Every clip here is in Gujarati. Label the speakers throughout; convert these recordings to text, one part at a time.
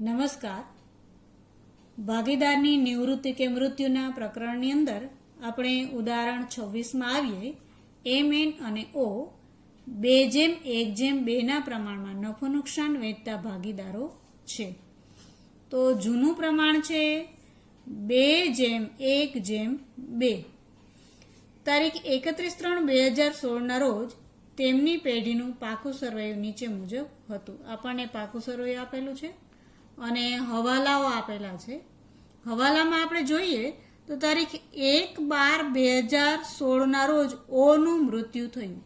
Speaker 1: નમસ્કાર. ભાગીદારની નિવૃત્તિ કે મૃત્યુના પ્રકરણની અંદર આપણે ઉદાહરણ 26માં આવીએ. MN અને O 2:1:2 ના પ્રમાણમાં નફો નુકસાન વહેંચતા ભાગીદારો છે. તો જૂનું પ્રમાણ છે 2:1:2. તારીખ 31/3/2016 રોજ તેમની પેઢીનું પાકું સરવૈયું નીચે મુજબ હતું. આપણને પાકું સરવૈયું આપેલું છે અને હવાલાઓ આપેલા છે. હવાલામાં આપણે જોઈએ તો તારીખ 1/12/2016 રોજ ઓનું મૃત્યુ થયું.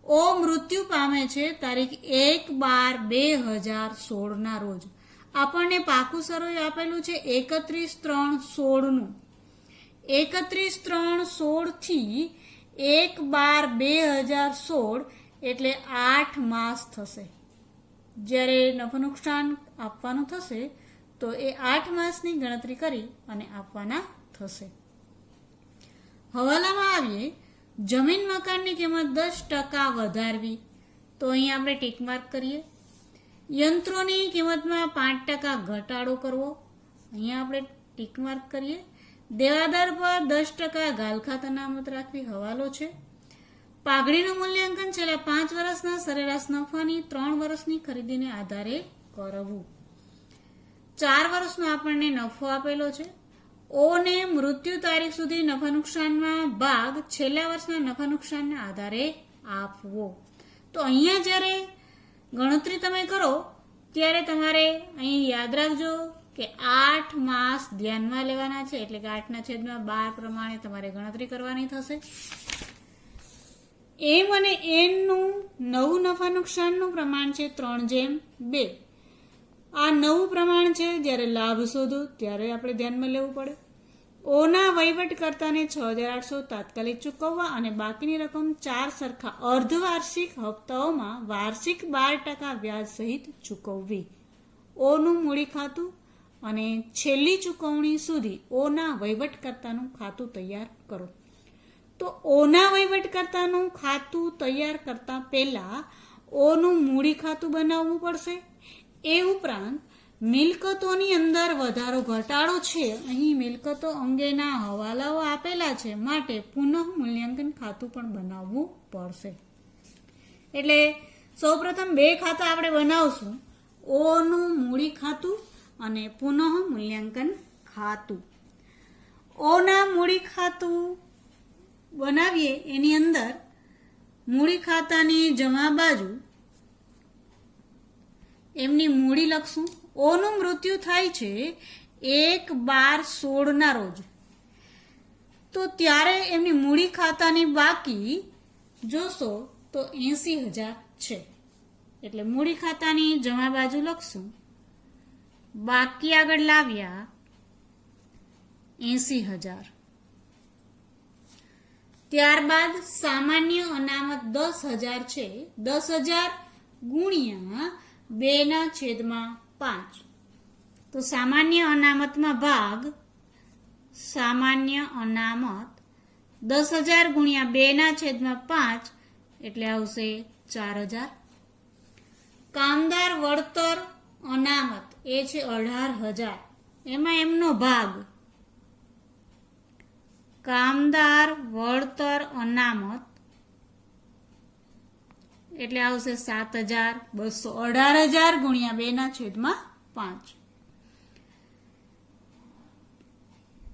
Speaker 1: ઓ મૃત્યુ પામે છે તારીખ 1/12/2016 રોજ. આપણને પાકું સરવૈયું આપેલું છે 31/3/16 31/3/16 થી 1/12/2016 એટલે 8 માસ થશે. જ્યારે નફો નુકસાન આપવાનું થશે તો એ 8 માસની ગણતરી કરી અને આપવાના થશે. હવાલામાં આવીએ. જમીન મકાનની કિંમત 10% વધારવી, તો અહીં આપણે ટીક માર્ક કરીએ. યંત્રોની કિંમતમાં 5% ઘટાડો કરવો, અહીંયા આપણે ટીક માર્ક કરીએ. દેવાદાર પર 10% ગાલખાત અનામત રાખવી, હવાલો છે. પાઘડીનું મૂલ્યાંકન છેલ્લા 5 વર્ષના સરેરાશ નફાની 3 વર્ષની ખરીદીને આધારે કરવું. 4 વર્ષનો આપણને નફો આપેલો છે. ઓને મૃત્યુ તારીખ સુધી નફા નુકસાનમાં ભાગ છેલ્લા વર્ષના નફા નુકસાનના આધારે આપવો. તો અહીંયા જ્યારે ગણતરી તમે કરો ત્યારે તમારે અહીં યાદ રાખજો કે 8 માસ ધ્યાનમાં લેવાના છે, એટલે કે 8/12 પ્રમાણે તમારે ગણતરી કરવાની થશે. M અને N નું નવું નફા નુકસાનનું પ્રમાણ છે 3:2. આ નવું પ્રમાણ છે. જ્યારે લાભ શોધો ત્યારે આપણે ધ્યાનમાં લેવું પડે. ઓના વહીવટકર્તાને 6,800 તાત્કાલિક ચૂકવવા અને બાકીની રકમ 4 સરખા અર્ધવાર્ષિક હપ્તાઓમાં વાર્ષિક 12% વ્યાજ સહિત ચૂકવવી. ઓનું મૂડી ખાતું અને છેલ્લી ચૂકવણી સુધી ઓના વહીવટકર્તાનું ખાતું તૈયાર કરો. તો ઓના વહીવટકર્તાનું ખાતું તૈયાર કરતા પહેલા ઓનું મૂડી ખાતું બનાવવું પડશે. એ ઉપરાંત મિલકતોની અંદર વધારો ઘટાડો છે, અહીં મિલકતો અંગેના હવાલાઓ આપેલા છે, માટે પુનઃ મૂલ્યાંકન ખાતું પણ બનાવવું પડશે. એટલે સૌપ્રથમ 2 ખાતા આપણે બનાવશું, ઓનું મૂડી ખાતું અને પુનઃ મૂલ્યાંકન ખાતું. ઓના મૂડી ખાતું બનાવીએ એની અંદર મૂડી ખાતાની જમા બાજુ એમની મૂડી લખશું. ઓનું મૃત્યુ થાય છે 1/12/16 રોજ, તો ત્યારે એમની મૂડી ખાતાની બાકી જોશો તો 80,000 છે. એટલે મૂડી ખાતાની જમા બાજુ લખશું, બાકી આગળ લાવ્યા 80,000. ત્યારબાદ સામાન્ય અનામત 10,000 છે. 10,000 ગુણ્યા 2/5. તો સામાન્ય અનામતમાં ભાગ સામાન્ય અનામત 10,000 ગુણ્યા 2/5 એટલે આવશે 4,000. કામદાર વળતર અનામત એ છે 18,000. એમાં એમનો ભાગ કામદાર વળતર અનામત એટલે આવશે 7,200. 18,000 ગુણ્યા 2/5.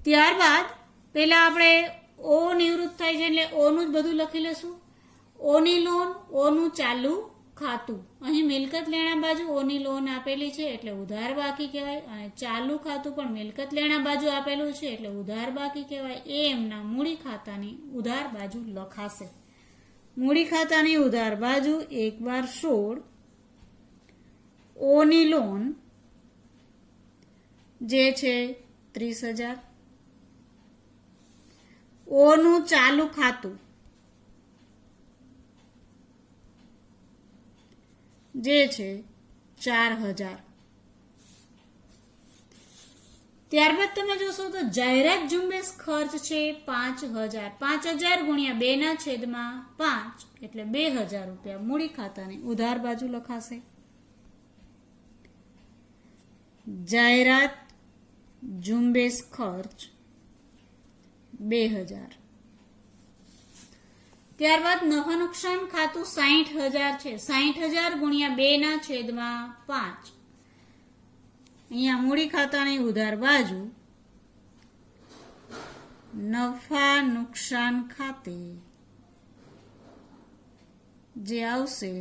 Speaker 1: ત્યારબાદ પેલા આપણે ઓ નિવૃત્ત થાય છે એટલે ઓનું જ બધું લખી લેશું. ઓની લોન, ઓનું ચાલુ ખાતું. અહીં મિલકત લેણા બાજુ ઓની લોન આપેલી છે એટલે ઉધાર બાકી કહેવાય, અને ચાલુ ખાતું પણ મિલકત લેણા બાજુ આપેલું છે એટલે ઉધાર બાકી કહેવાય. એ એમના મૂડી ખાતાની ઉધાર બાજુ લખાશે. મૂડી ખાતાની ઉધાર બાજુ 1/16 ઓની લોન જે છે 30,000. ઓનું ચાલુ ખાતું જે છે 4,000. ત્યારબાદ તમે જોશો તો જાહેરાત ઝુંબેશ ખર્ચ છે 5,000. 5,000 ગુણ્યા 2/5 એટલે 2,000 રૂપિયા મૂડી ખાતાની ઉધાર બાજુ લખાશે. જાહેરાત ઝુંબેશ ખર્ચ 2000. ત્યારબાદ નફા નુકસાન ખાતું 60,000 છે. 60,000 ગુણ્યા 2/5. અહીંયા મૂડી ખાતાની ઉધાર બાજુ નફા નુકસાન ખાતે જે આવશે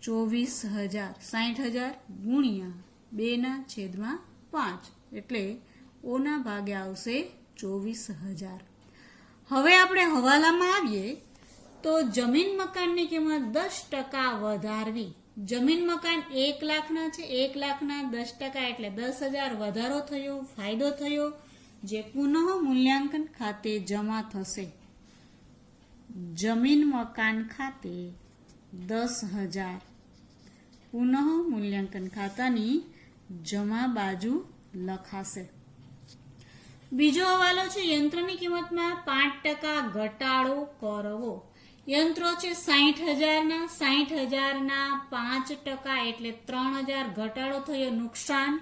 Speaker 1: 24,000. 60,000 ગુણ્યા 2/5 એટલે ઓના ભાગે આવશે 24,000. હવે આપણે હવાલામાં આવીએ તો જમીન મકાનની કિંમત 10% વધારવી. જમીન મકાન 1 લાખના છે. 1 લાખના 10% એટલે 10,000 વધારો થયો, ફાયદો થયો, જે પુનઃ મૂલ્યાંકન ખાતે જમા થશે. જમીન મકાન ખાતે 10,000 પુનઃ મૂલ્યાંકન ખાતાની જમા બાજુ લખાશે. બીજો હવાલો છે યંત્રની કિંમતમાં 5% ઘટાડો કરવો. યંત્રો છે 60,000ના. 60,000ના 5% એટલે 3,000 ઘટાડો થયો, નુકસાન,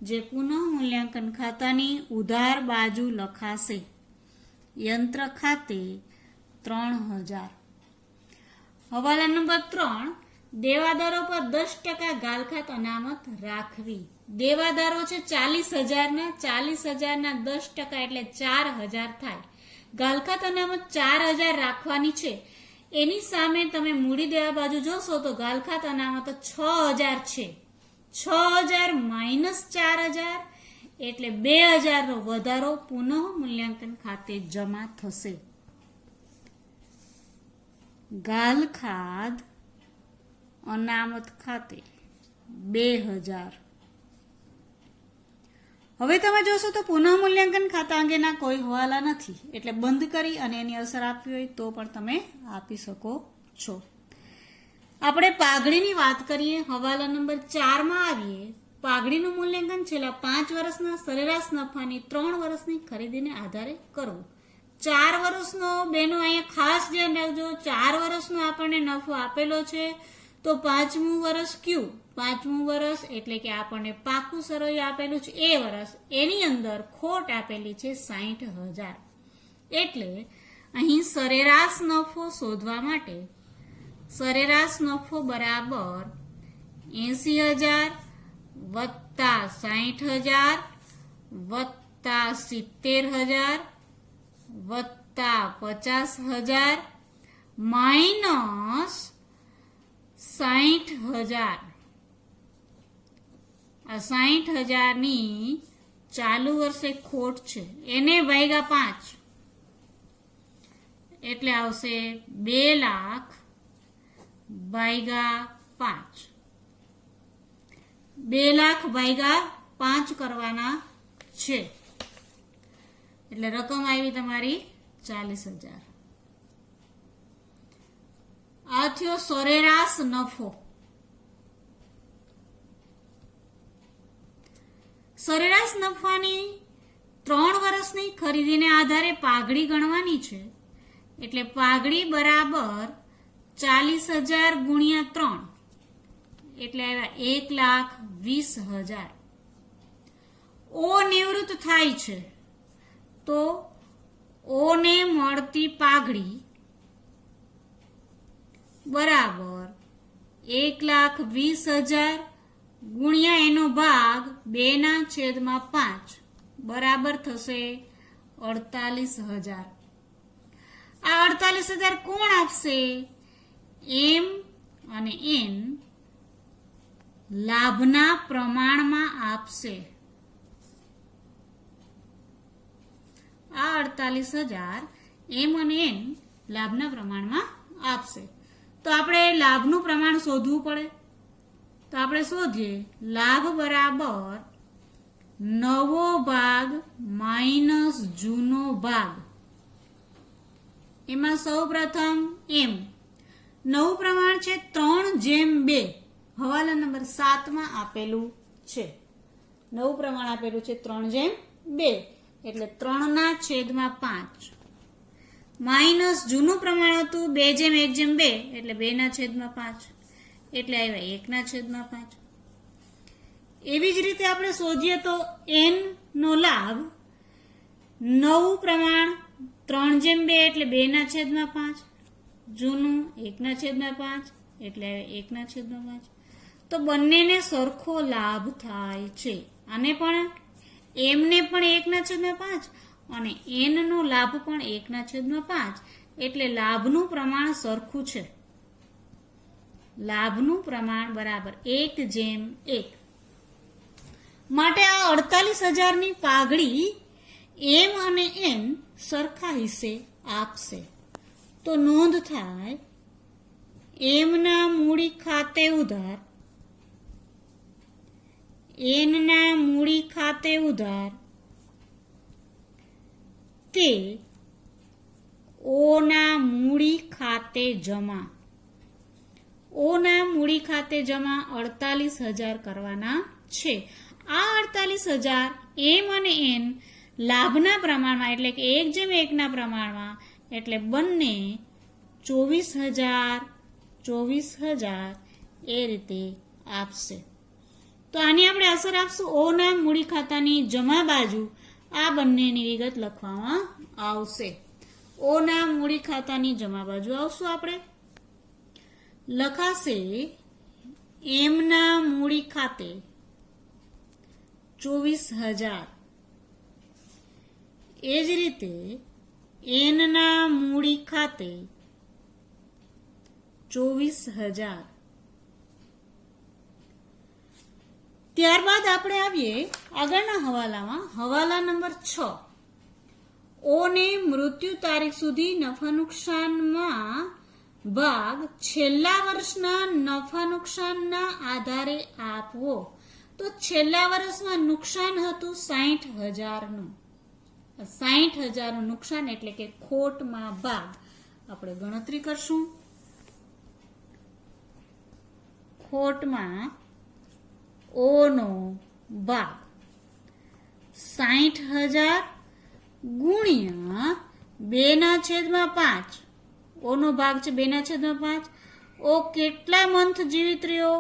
Speaker 1: જે પુનઃ મૂલ્યાંકન ખાતાની ઉધાર બાજુ લખાશે. યંત્ર ખાતે 3,000. હવાલા નંબર 3, દેવાદારો પર 10% ગાલખાત અનામત રાખવી. દેવાદારો છે 40,000ના. 40,000ના 10% એટલે 4,000 થાય. ગાલખાત અનામત 4,000 રાખવાની છે. એની સામે તમે મૂડી દેવા બાજુ જોશો તો ગાલખાત અનામત 6,000 છે. 6,000 માઇનસ 4,000 એટલે 2,000 નો વધારો પુનઃ મૂલ્યાંકન ખાતે જમા થશે. ગાલખાત અનામત ખાતે 2,000. હવે તમે જોશો તો પુનઃ મૂલ્યાંકન ખાતા અંગેના કોઈ હવાલા નથી, એટલે બંધ કરી અને એની અસર આપવી હોય તો પણ તમે આપી શકો છો. આપણે પાઘડીની વાત કરીએ. હવાલા નંબર 4માં આવીએ. પાઘડીનું મૂલ્યાંકન છેલ્લા 5 વર્ષના સરેરાશ નફાની 3 વર્ષની ખરીદીને આધારે કરવું. 4 વર્ષનો બેનો અહીંયા ખાસ ધ્યાન રાખજો. 4 વર્ષનો આપણને નફો આપેલો છે તો 5મું વર્ષ કયું? 5મું વર્ષ એટલે કે આપણને પાકું સરવૈયું આપેલું છે એ વર્ષ, એની અંદર ખોટ આપેલી છે 60,000. એટલે અહીં સરેરાશ નફો શોધવા માટે સરેરાશ નફો બરાબર 80,000 વત્તા 60,000 વત્તા 70,000 વત્તા 50,000 માઇનસ 60,000. આ 60,000ની ચાલુ વર્ષે ખોટ છે એને ભાગ્યા 5 એટલે આવશે 2 લાખ ભાગ્યા 5. 2 લાખ ભાગ્યા 5 કરવાના છે એટલે રકમ આવી તમારી 40,000. આ થયો સરેરાશ નફો. સરેરાશ નફાની 3 વર્ષની ખરીદીને આધારે પાઘડી ગણવાની છે એટલે પાઘડી બરાબર 40,000 ગુણ્યા 3 એટલે આવ્યા 1,20,000. ઓ નિવૃત્ત થાય છે તો ઓને મળતી પાઘડી બરાબર 1,20,000 ગુણ્યા એનો ભાગ 2/5 બરાબર થશે 48,000. આ 48,000 કોણ આપશે? એમ અને એન લાભના પ્રમાણમાં આપશે. આ 48,000 એમ અને એન લાભના પ્રમાણમાં આપશે. તો આપણે લાભનું પ્રમાણ શોધવું પડે. તો આપણે શોધીએ લાભ બરાબર નવો ભાગ માઇનસ જૂનો ભાગ. એમાં સૌ પ્રથમ એમ નવું પ્રમાણ છે 3/2. હવાલા નંબર 7માં આપેલું છે. નવું પ્રમાણ આપેલું છે 3/2 એટલે 3/5 માઇનસ જૂનું પ્રમાણ હતું 2/1/2 એટલે 2/5 એટલે આવ્યા 1/5. એવી જ રીતે આપણે શોધીએ તો n નો લાભ નવું પ્રમાણ 3/2 એટલે 2/5, જૂનું 1/5 એટલે 1/5. તો બંનેને સરખો લાભ થાય છે. આને પણ m ને પણ 1/5 અને n નો લાભ પણ 1/5 એટલે લાભનું પ્રમાણ સરખું છે. લાભનું પ્રમાણ બરાબર 1/1. માટે આ 48,000 ની પાઘડી m અને n સરખા હિસ્સે આપશે. તો નોંધ થાય m ના મૂડી ખાતે ઉધાર, n ના મૂડી ખાતે ઉધાર તે o ના મૂડી ખાતે જમા. o ના મૂડી ખાતે જમા 48,000 કરવાના છે. આ 48,000 m અને n લાભના પ્રમાણમાં એટલે કે 1/1 ના પ્રમાણમાં એટલે બંને 24,000 એ રીતે આપશે. તો આની આપણે અસર આપશું o ના મૂડી ખાતાની જમા બાજુ. આ બંનેની વિગત લખવામાં આવશે. o ના મૂડી ખાતાની જમા બાજુ આવશું આપણે. લખાશે m ના મૂડી ખાતે 24,000. એ જ રીતે n ના મૂડી ખાતે 24,000. ત્યારબાદ આપણે આવીએ આગળના હવાલામાં. હવાલા નંબર 6. o ને મૃત્યુ તારીખ સુધી નફા નુકસાનમાં ભાગ છેલ્લા વર્ષના નફા નુકસાનના આધારે આપવો. તો છેલ્લા વર્ષમાં નુકસાન હતું 60,000 નું. 60,000 નું નુકસાન એટલે કે ખોટમાં ભાગ આપણે ગણતરી કરશું. ખોટમાં o નો ભાગ 60,000 ગુણ્યા 2/5. o નો ભાગ છે 2/5. o કેટલા મંથ જીવિત રહ્યો?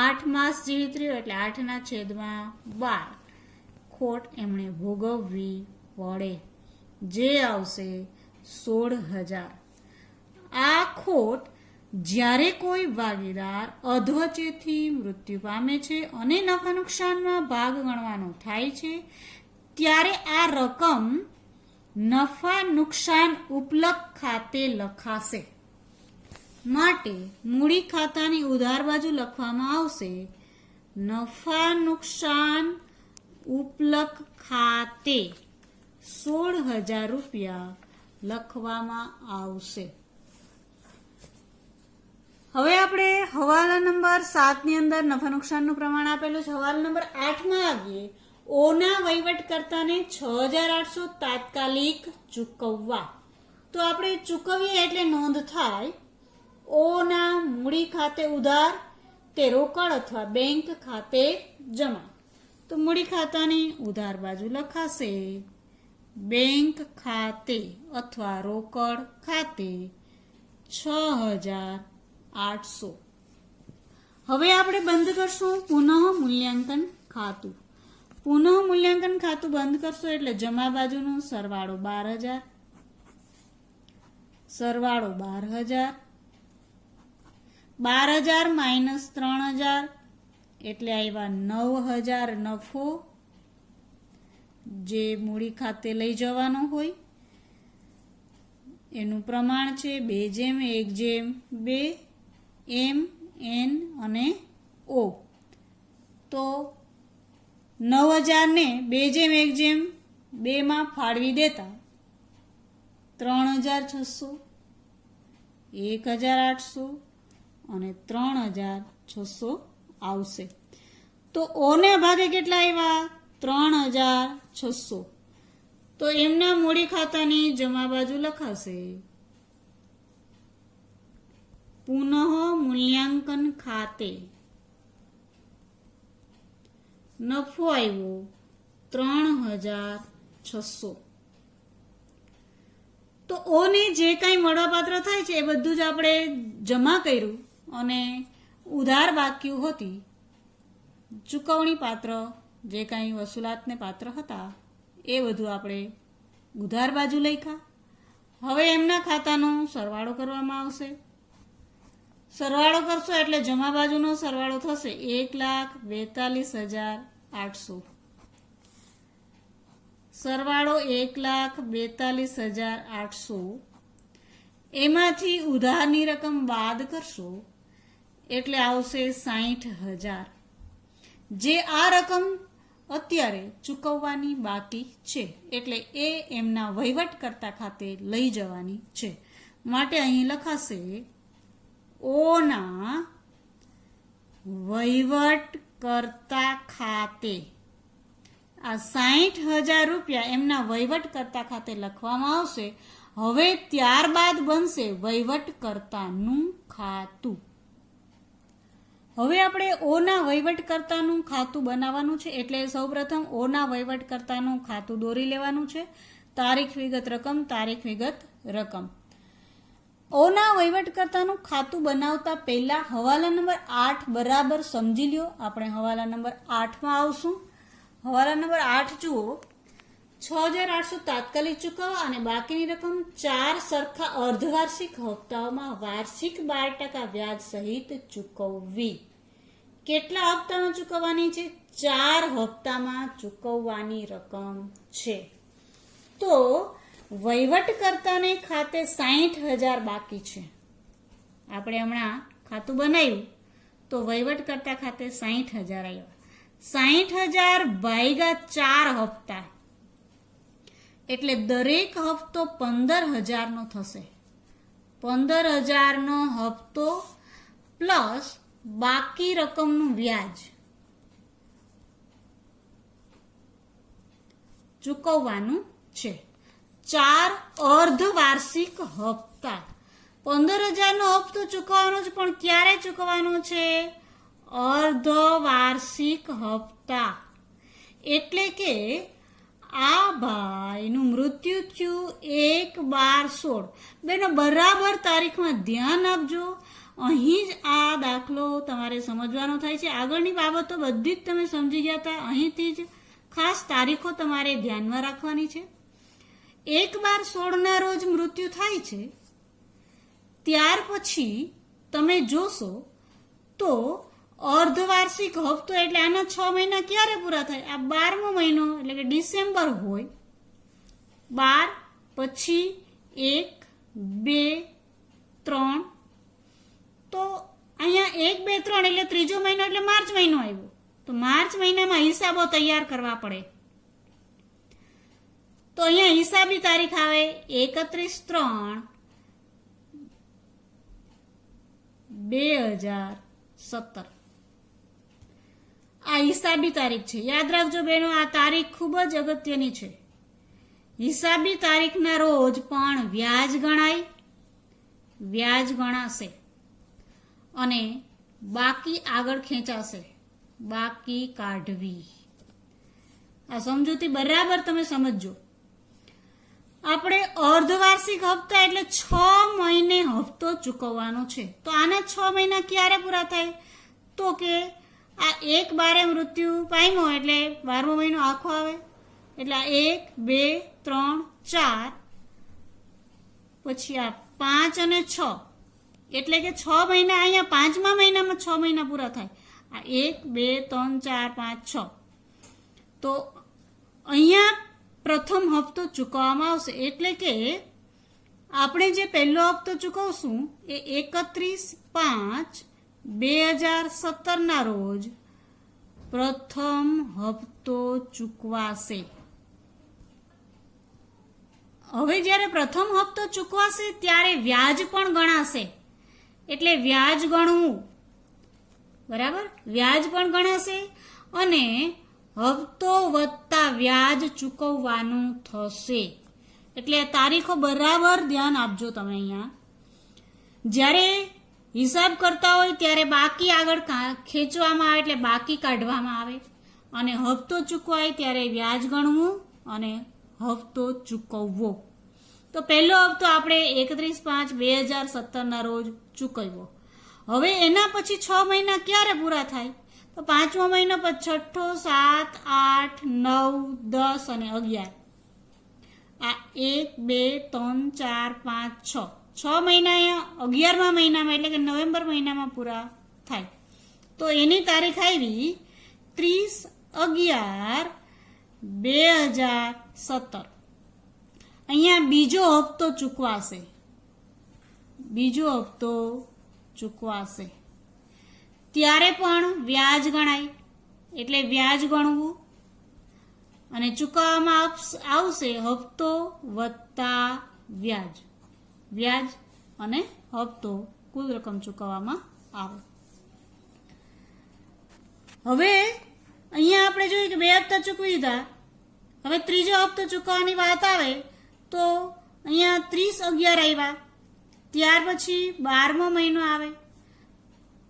Speaker 1: 8 માસ જીવિત રહ્યો એટલે 8/12 ખોટ એમણે ભોગવવી પડે, જે આવશે 16,000. આ ખોટ જ્યારે કોઈ ભાગીદાર અધવચ્ચેથી મૃત્યુ પામે છે અને નફા નુકસાનમાં ભાગ ગણવાનો થાય છે ત્યારે આ રકમ નફા નુકસાન ઉપલક ખાતે લખાશે. માટે મૂડી ખાતાની ઉધાર બાજુ લખવામાં આવશે નફા નુકસાન ઉપલક ખાતે 16,000 રૂપિયા લખવામાં આવશે. હવે આપણે હવાલા નંબર 7 ની અંદર નફા નુકસાનનું પ્રમાણ આપેલું છે. હવાલા નંબર 8 માં આવીએ. o ના વહીવટકર્તાને 6,800 તાત્કાલિક ચૂકવવા. તો આપણે ચૂકવીએ એટલે નોંધ થાય o ના મૂડી ખાતે ઉધાર તે રોકડ અથવા બેંક ખાતે જમા. તો મૂડી ખાતાની ઉધાર બાજુ લખાશે બેંક ખાતે અથવા રોકડ ખાતે 6,800. હવે આપણે બંધ કરશું પુનઃ મૂલ્યાંકન ખાતું. પુનઃ મૂલ્યાંકન ખાતું બંધ કરશો એટલે જમા બાજુનો સરવાળો 12,000, સરવાળો 12,000, 12,000 માઇનસ 3,000 એટલે આવ્યા 9,000 નફો જે મૂડી ખાતે લઈ જવાનો હોય. એનું પ્રમાણ છે 2/1/2 m, n અને o. તો 9,000 ને 2/1/2 માં ફાળવી દેતા 3,600, 1,800 અને 3,600 આવશે. તો o ને ભાગે કેટલા આવ્યા? 3,600. તો એમના મૂડી ખાતાની જમા બાજુ લખાશે પુનઃ મૂલ્યાંકન ખાતે નફો આવ્યો 3,600. તો o ને જે કાંઈ મળવાપાત્ર થાય છે એ બધું જ આપણે જમા કર્યું અને ઉધાર બાકી હતી ચૂકવણી પાત્ર જે કાંઈ વસૂલાતને પાત્ર હતા એ બધું આપણે ઉધાર બાજુ લખ્યા. હવે એમના ખાતાનો સરવાળો કરવામાં આવશે. સરવાળો કરશો એટલે જમા બાજુનો સરવાળો થશે 1,42,800. સરવાળો 1,42,800. એમાંથી ઉધારની રકમ બાદ કરશો એટલે આવશે 60,000, જે આ રકમ અત્યારે ચૂકવવાની બાકી છે. એટલે એ એમના વહીવટકર્તા ખાતે લઈ જવાની છે. માટે અહીં લખાશે ઓના વહીવટકર્તા ખાતે. આ 60,000 રૂપિયા એમના વહીવટકર્તા ખાતે લખવામાં આવશે. હવે ત્યારબાદ બનશે વહીવટકર્તાનું ખાતું. હવે આપણે ઓના વહીવટકર્તાનું ખાતું બનાવવાનું છે. એટલે સૌપ્રથમ ઓના વહીવટકર્તાનું ખાતું દોરી લેવાનું છે. તારીખ વિગત રકમ, તારીખ વિગત રકમ. ઓના વહીવટકર્તાનું ખાતું બનાવતા પહેલા હવાલા નંબર 8 બરાબર સમજી લ્યો. આપણે હવાલા નંબર 8માં આવશું. હવાલા નંબર 8 જુઓ. 6,800 તાત્કાલિક ચૂકવવા અને બાકીની રકમ 4 સરખા અર્ધવાર્ષિક હપ્તાઓમાં વાર્ષિક 12% વ્યાજ સહિત ચૂકવવી. કેટલા હપ્તામાં ચૂકવવાની છે? 4 હપ્તામાં ચૂકવવાની રકમ છે. તો વહીવટકર્તાને ખાતે 60,000 બાકી છે. આપણે હમણાં ખાતું બનાવ્યું તો વહીવટકર્તા ખાતે 60,000 આવ્યા. 60,000 ભાગ્યા 4 હપ્તા એટલે દરેક હપ્તો 15,000 નો થશે. 15,000 નો હપ્તો પ્લસ બાકી રકમનું વ્યાજ ચૂકવવાનું છે. 4 અર્ધવાર્ષિક હપ્તા. 15,000 નો હપ્તો ચૂકવવાનો છે, પણ ક્યારે ચૂકવવાનો છે? અર્ધવાર્ષિક હપ્તા. એટલે કે આ ભાઈનું મૃત્યુ થયું 1/12/16. બેનો બરાબર તારીખમાં ધ્યાન આપજો. અહીં જ આ દાખલો તમારે સમજવાનો થાય છે. આગળની બાબતો બધી જ તમે સમજી ગયા હતા. અહીંથી જ ખાસ તારીખો તમારે ધ્યાનમાં રાખવાની છે. 1/12/16 રોજ મૃત્યુ થાય છે. ત્યાર પછી તમે જોશો તો અર્ધવાર્ષિક હપ્તો એટલે આના 6 મહિના ક્યારે પૂરા થાય? આ 12મો મહિનો એટલે કે ડિસેમ્બર હોય. 12 પછી 1, 2, 3. તો અહીંયા 1, 2, 3 એટલે ત્રીજો મહિનો એટલે માર્ચ મહિનો આવ્યો. તો માર્ચ મહિનામાં હિસાબો તૈયાર કરવા પડે. તો અહીંયા હિસાબી તારીખ આવે 31/3/2017. આ હિસાબી તારીખ છે. યાદ રાખજો બેનો, આ તારીખ ખૂબ જ અગત્યની છે. હિસાબી તારીખના રોજ પણ વ્યાજ ગણાય, વ્યાજ ગણાશે અને બાકી આગળ ખેંચાશે. બાકી કાઢવી. આ સમજૂતી બરાબર તમે સમજજો. આપણે અર્ધવાર્ષિક હપ્તા એટલે 6 મહિને હપ્તો ચૂકવવાનો છે. તો આના 6 મહિના ક્યારે પૂરા થાય? તો કે આ 1/12 મૃત્યુ પામ્યો એટલે 12મો મહિનો આખો આવે. એટલે આ 1, 2, 3, 4 પછી આ 5 અને 6 એટલે કે 6 મહિના. અહીંયા 5મા મહિનામાં 6 મહિના પૂરા થાય. આ 1, 2, 3, 4, 5, 6. તો અહીંયા પ્રથમ હપ્તો ચૂકવવામાં આવશે. એટલે કે આપણે જે પહેલો હપ્તો ચૂકવશું એ 31/5/2017 રોજ પ્રથમ હપ્તો ચૂકવાશે. હવે જ્યારે પ્રથમ હપ્તો ચૂકવાશે ત્યારે વ્યાજ પણ ગણાશે. એટલે વ્યાજ ગણવું. બરાબર? વ્યાજ પણ ગણાશે અને હપ્તો વત્તા વ્યાજ ચૂકવવાનું થશે. એટલે તારીખો બરાબર ધ્યાન આપજો તમે. અહીંયા જ્યારે હિસાબ કરતા હોય ત્યારે બાકી આગળ ખેંચવામાં આવે એટલે બાકી કાઢવામાં આવે અને હપ્તો ચૂકવાય ત્યારે વ્યાજ ગણવું અને હપ્તો ચૂકવવો. તો પહેલો હપ્તો આપણે 31/5/2017 રોજ ચૂકવ્યો. હવે એના પછી 6 મહિના ક્યારે પૂરા થાય? તો 5મો મહિનો પછી છઠ્ઠો, 7, 8, 9, 10 અને 11. આ 1, 2, 3, 4, 5, 6 6 મહિના અહીંયા 11મા મહિનામાં એટલે કે નવેમ્બર મહિનામાં પૂરા થાય. તો એની તારીખ આવી 30/11/2017. અહીંયા બીજો હપ્તો ચૂકવાશે ત્યારે પણ વ્યાજ ગણાય એટલે વ્યાજ ગણવું અને ચૂકવવામાં આવશે હપ્તો વત્તા વ્યાજ અને હપ્તો કુલ રકમ ચૂકવવામાં આવે. હવે અહીંયા આપણે જોઈએ કે 2 હપ્તા ચૂકવી દીધા. હવે ત્રીજો હપ્તો ચૂકવવાની વાત આવે તો અહીંયા 30/11 આવ્યા. ત્યાર પછી 12મો મહિનો આવે,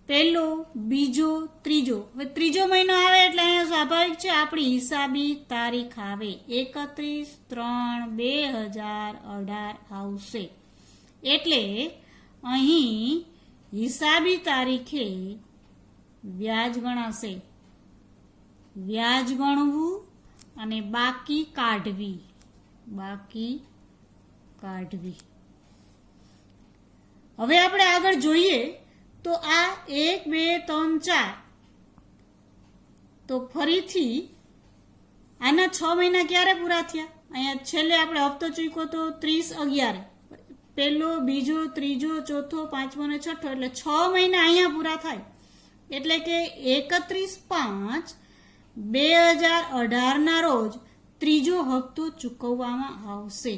Speaker 1: પહેલો, બીજો, ત્રીજો. હવે ત્રીજો મહિનો આવે એટલે અહીંયા સ્વાભાવિક છે આપણી હિસાબી તારીખ આવે 31/3/2018 આવશે. એટલે અહીં હિસાબી તારીખે વ્યાજ ગણાશે. વ્યાજ ગણવું અને બાકી કાઢવી. હવે આપણે આગળ જોઈએ તો આ 1, 2, 3, 4 તો ફરીથી આના 6 મહિના ક્યારે પૂરા થયા? અહીંયા છેલ્લે આપણે હપ્તો ચૂક્યો તો 30/11, પહેલો, બીજો, ત્રીજો, ચોથો, 5મો અને 6ઠ્ઠો એટલે 6 મહિના અહીંયા પૂરા થાય. એટલે કે 31/5/2018 ના રોજ ત્રીજો હપ્તો ચૂકવવામાં આવશે.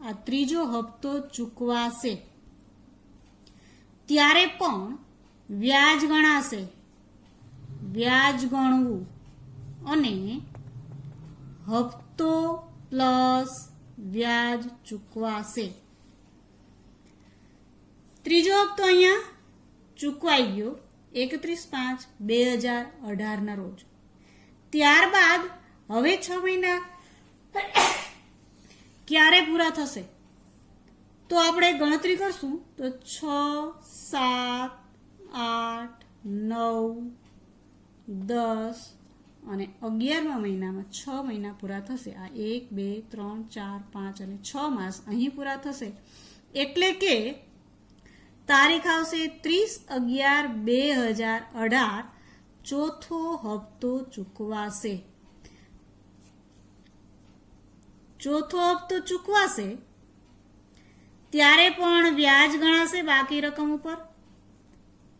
Speaker 1: આ ત્રીજો હપ્તો ચૂકવાશે ત્યારે પણ વ્યાજ ગણાશે. વ્યાજ ગણવું અને હપ્તો પ્લસ વ્યાજ ચૂકવાશે. ત્રીજો હપ્તો અહીંયા ચૂકવાઈ ગયો 31/5/2018 ના રોજ. ત્યારબાદ હવે 6 મહિના ક્યારે પૂરા થશે? તો આપણે ગણતરી કરશું તો 6, 7, 8, 9, 10 અને 11મા મહિનામાં 6 મહિના પૂરા થશે. આ 1, 2, 3, 4, 5 અને 6 માસ અહીં પૂરા થશે. એટલે કે તારીખ આવશે 30/11/2018 ચોથો હપ્તો ચૂકવાશે. ચોથો હપ્તો ચૂકવાશે ત્યારે પણ વ્યાજ ગણાશે બાકી રકમ ઉપર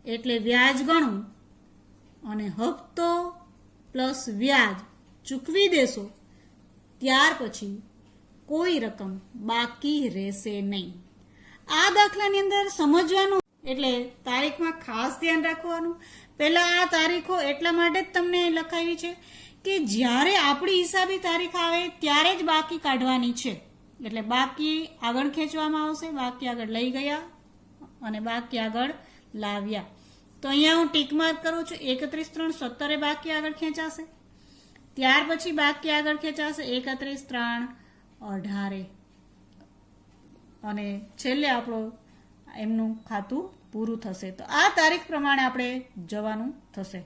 Speaker 1: એટલે વ્યાજ ગણવું અને હપ્તો પ્લસ વ્યાજ ચૂકવી દેશો ત્યાર પછી કોઈ રકમ બાકી રહેશે નહીં. આ દાખલાની અંદર સમજવાનું એટલે તારીખમાં ખાસ ધ્યાન રાખવાનું. પહેલા આ તારીખો એટલા માટે જ તમને લખાવી છે કે જ્યારે આપણી હિસાબી તારીખ આવે ત્યારે જ બાકી કાઢવાની છે. એટલે બાકી આગળ ખેંચવામાં આવશે. બાકી આગળ લઈ ગયા અને બાકી આગળ લાવ્યા. તો અહીંયા હું ટીક માર્ક કરું છું 31/3/17 બાકી આગળ ખેંચાશે. ત્યાર પછી બાકી આગળ ખેંચાશે 31/3/18 અને છેલ્લે આપણો એમનું ખાતું પૂરું થશે. તો આ તારીખ પ્રમાણે આપણે જવાનું થશે.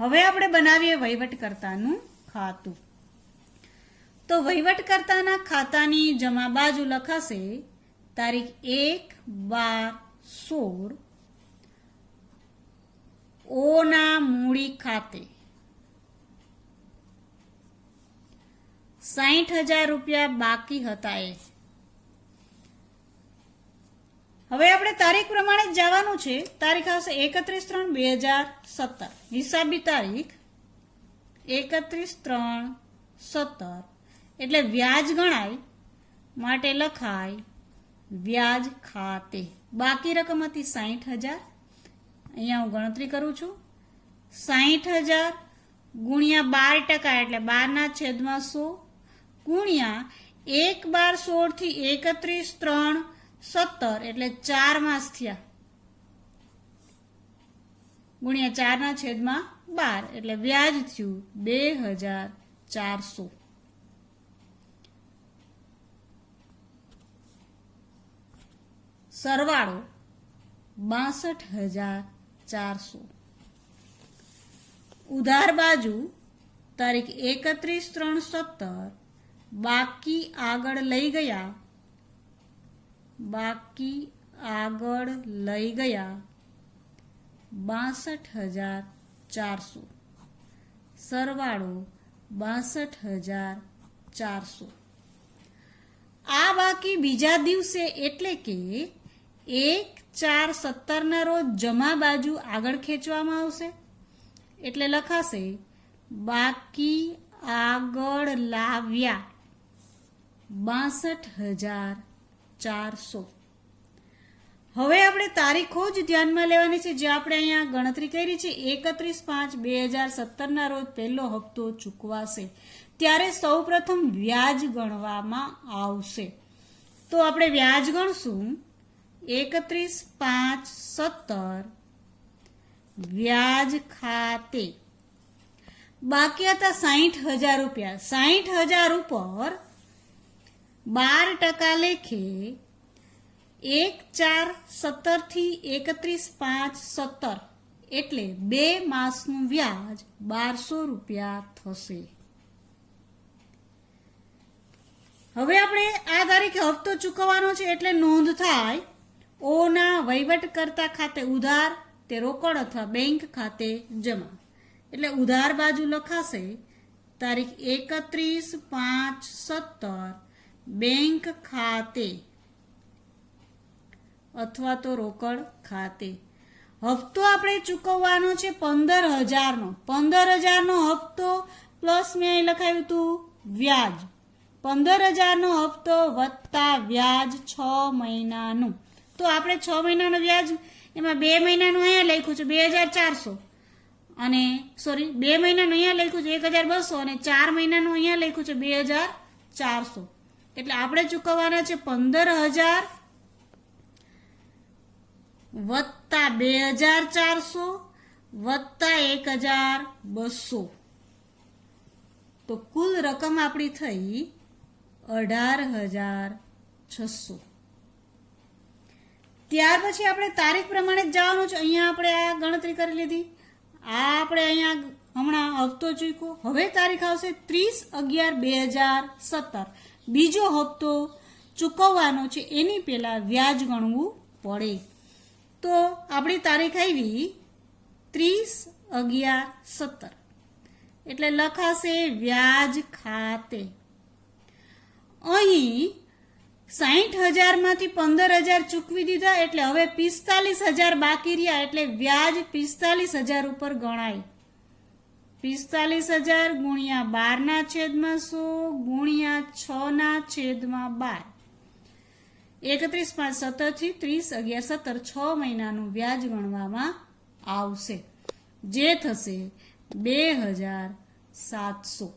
Speaker 1: હવે આપણે બનાવીએ વહીવટકર્તાનું ખાતું. તો વહીવટકર્તાના ખાતાની જમા બાજુ લખાશે તારીખ 1/12/16 ઓના મૂડી ખાતે 60,000 રૂપિયા બાકી હતા એ. હવે આપણે તારીખ પ્રમાણે જ જવાનું છે. તારીખ આવશે 31/3/2017. હિસાબી તારીખ 31/3/17 એટલે વ્યાજ ગણાય માટે લખાય વ્યાજ ખાતે. બાકી રકમ હતી 60,000. અહીંયા હું ગણતરી કરું છું 60,000 ગુણ્યા 12% એટલે 12/100 ગુણ્યા 1/12/16 થી 31/3/17 એટલે 4 માસ થયા ગુણ્યા 4/12 એટલે વ્યાજ થયું 2,400. સરવાળો 62,400. ઉધાર બાજુ તારીખ 31/3/17 બાકી આગળ લઈ ગયા 62,400 સરવાળો 62,400. આ બાકી બીજા દિવસે એટલે કે 1/4/17 રોજ જમા બાજુ આગળ ખેંચવામાં આવશે. એટલે લખાશે બાકી આગળ લાવ્યા 62,400. હવે આપણે તારીખો જ ધ્યાનમાં લેવાની છે જે આપણે અહીંયા ગણતરી કરી છે. 31/5/2017 રોજ પહેલો હપ્તો ચૂકવાશે ત્યારે સૌપ્રથમ વ્યાજ ગણવામાં આવશે. તો આપણે વ્યાજ ગણશું 31/5/17 વ્યાજ ખાતે બાકી હતા 60,000 રૂપિયા. 60,000 ઉપર 12% લેખે 1/4/17 થી 31/5/17 એટલે 2 માસનું વ્યાજ 1200 રૂપિયા થશે. હવે આપણે આ તારીખે હપ્તો ચૂકવવાનો છે એટલે નોંધ થાય ઓના વહીવટકર્તા ખાતે ઉધાર તે રોકડ અથવા બેંક ખાતે જમા. એટલે ઉધાર બાજુ લખાશે તારીખ 31/5/17 બેંક ખાતે અથવા તો રોકડ ખાતે. હપ્તો આપણે ચૂકવવાનો છે 15,000નો. 15,000નો હપ્તો પ્લસ મેં અહીં લખાયું હતું વ્યાજ. 15,000નો હપ્તો વત્તા વ્યાજ 6 મહિનાનું. તો આપણે 6 મહિનાનું વ્યાજ એમાં 2 મહિનાનું અહીંયા લખ્યું છે 2,400 અને 2 મહિનાનું અહીંયા લખ્યું છે 1,200 અને 4 મહિનાનું અહીંયા લખ્યું છે 2,400. એટલે આપણે ચૂકવવાના છે 15,000 વત્તા 2,400 વત્તા 1,200. તો કુલ રકમ આપણી થઈ 18,600. ત્યાર પછી આપણે તારીખ પ્રમાણે જ જવાનું છે. અહીંયા આપણે આ ગણતરી કરી લીધી. આ આપણે અહીંયા હમણાં હપ્તો ચૂક્યો. હવે તારીખ આવશે 30/11/2017. બીજો હપ્તો ચૂકવવાનો છે એની પહેલા વ્યાજ ગણવું પડે. તો આપણી તારીખ આવી 30/11/17 એટલે લખાશે વ્યાજ ખાતે. અહીં 60,000 માંથી 15,000 ચૂકવી દીધા એટલે હવે 45,000 બાકી રહ્યા એટલે વ્યાજ 45,000 ઉપર ગણાય. 45,000 ગુણ્યા 12/100 ગુણ્યા 6/12. 31/5/17 થી 30/11/17 6 મહિનાનું વ્યાજ ગણવામાં આવશે જે થશે 2,700.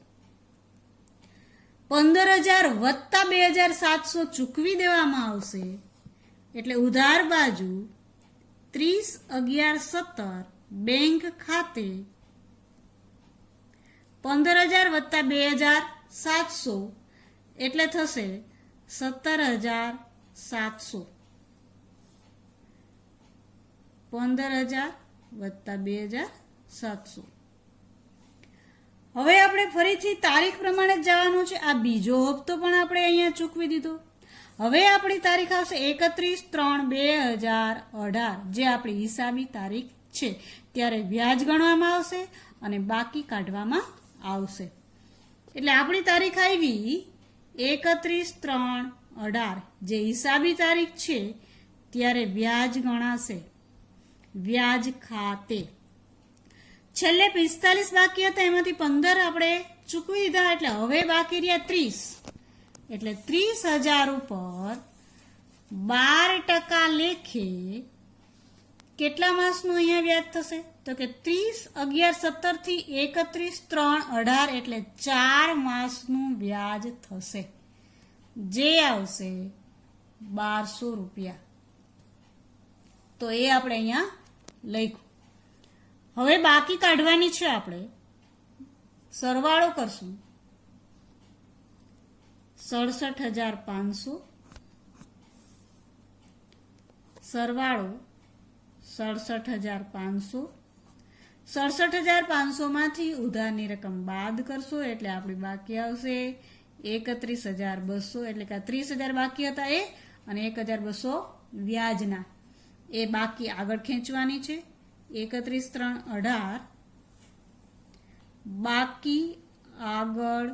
Speaker 1: 15,000 વત્તા 2,700 ચૂકવી દેવામાં આવશે એટલે ઉધાર બાજુ 30/11/17 બેંક ખાતે 15,000 વત્તા 2,700 એટલે થશે 17,700. 15,000 વત્તા 2,700. હવે આપણે ફરીથી તારીખ પ્રમાણે જ જવાનું છે. આ બીજો હપ્તો પણ આપણે અહીંયા ચૂકવી દીધો. હવે આપણી તારીખ આવશે 31/3/2018 જે આપણી હિસાબી તારીખ છે ત્યારે વ્યાજ ગણવામાં આવશે અને બાકી કાઢવામાં આવશે. એટલે આપણી તારીખ આવી 31/3/18 જે હિસાબી તારીખ છે ત્યારે વ્યાજ ગણાશે વ્યાજ ખાતે. છેલ્લે 45 બાકી હતા એમાંથી 15 આપણે ચૂકવી દીધા એટલે હવે બાકી રહ્યા 30. એટલે 30,000 ઉપર 12% લેખે કેટલા માસનું અહીંયા વ્યાજ થશે તો કે 30/11/17 થી 31/3/18 એટલે 4 માસનું વ્યાજ થશે જે આવશે 1,200 રૂપિયા. તો એ આપણે અહીંયા લખ્યું. હવે બાકી કાઢવાની છે. આપણે સરવાળો કરશું 67,500 સરવાળો 67,500 67,500 માંથી ઉધારની રકમ બાદ કરશો એટલે આપણી બાકી આવશે 31,200, એટલે કે 30,000 બાકી હતા એ અને 1,200 વ્યાજના એ બાકી આગળ ખેંચવાની છે. 31,3,18 બાકી આગળ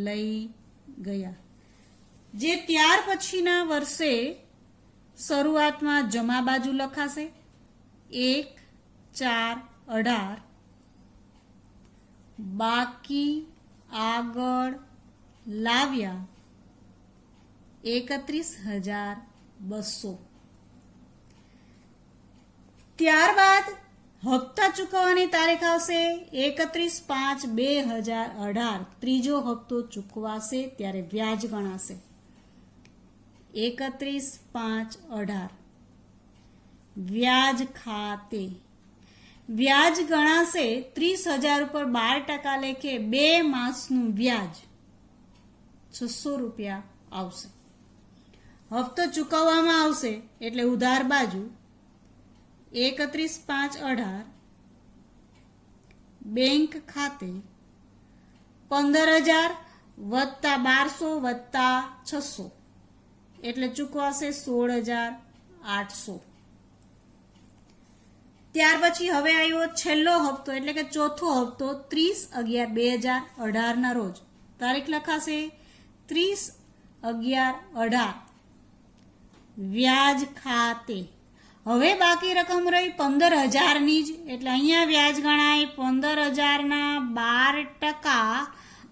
Speaker 1: લઈ ગયા, જે ત્યાર પછીના વર્ષે શરૂઆતમાં જમા બાજુ લખાશે. 1,4,18 બાકી આગળ લાવ્યા 31,200. ત્યારબાદ હપ્તા ચૂકવવાની તારીખ આવશે 31/5/2018. ત્રીજો હપ્તો ચૂકવાશે ત્યારે વ્યાજ ગણાશે. 31/5/18 વ્યાજ ખાતે વ્યાજ ગણાશે 30,000 ઉપર 12% લેખે 2 માસનું વ્યાજ 600 રૂપિયા આવશે. હપ્તો ચૂકવવામાં આવશે એટલે ઉધાર બાજુ 31/5/18 બેંક ખાતે 15,000 વત્તા 1200 વત્તા 600 એટલે ચૂકવાશે 16,800. ત્યાર પછી હવે આવ્યો છેલ્લો હપ્તો એટલે કે ચોથો હપ્તો 30/11/2018 ના રોજ. તારીખ લખાશે 30/11/18 વ્યાજ ખાતે. હવે બાકી રકમ રહી 15,000ની જ, એટલે અહીંયા વ્યાજ ગણાય 15,000ના 12%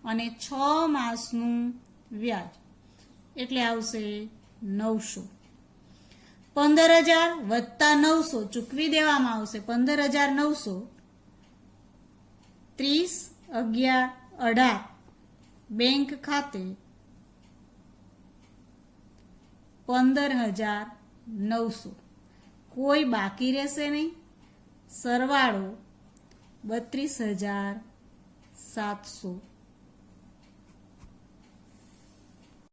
Speaker 1: અને 6 માસનું વ્યાજ એટલે આવશે 900. 15,000 વત્તા 900 ચૂકવી દેવામાં આવશે. 15,900 30/11/18 બેંક ખાતે 15,900 કોઈ બાકી રહેશે નહીં. સરવાળો 32,700